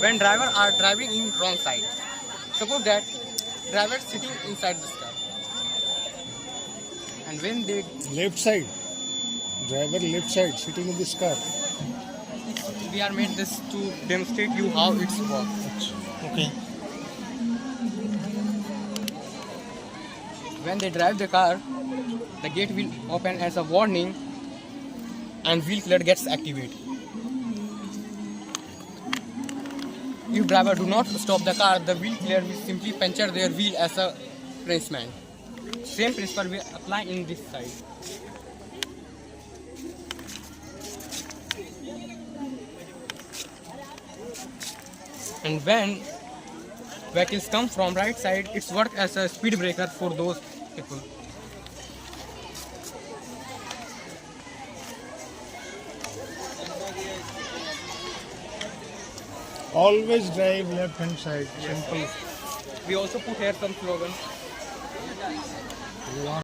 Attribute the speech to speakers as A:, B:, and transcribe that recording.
A: when drivers are driving in wrong side. Suppose that driver sitting inside this car, and when they
B: Left side. Driver left side sitting in this car.
A: we are made this to demonstrate you how it's works.
B: Okay.
A: When they drive the car, the gate will open as a warning and wheel clear gets activated. If driver do not stop the car, the wheel clear will simply puncture their wheel as a punishment. Same principle will apply in this side. And when vehicles come from right side, it's work as a speed breaker for those people.
B: Always drive left hand side. Simple.
A: We also put here some slogan.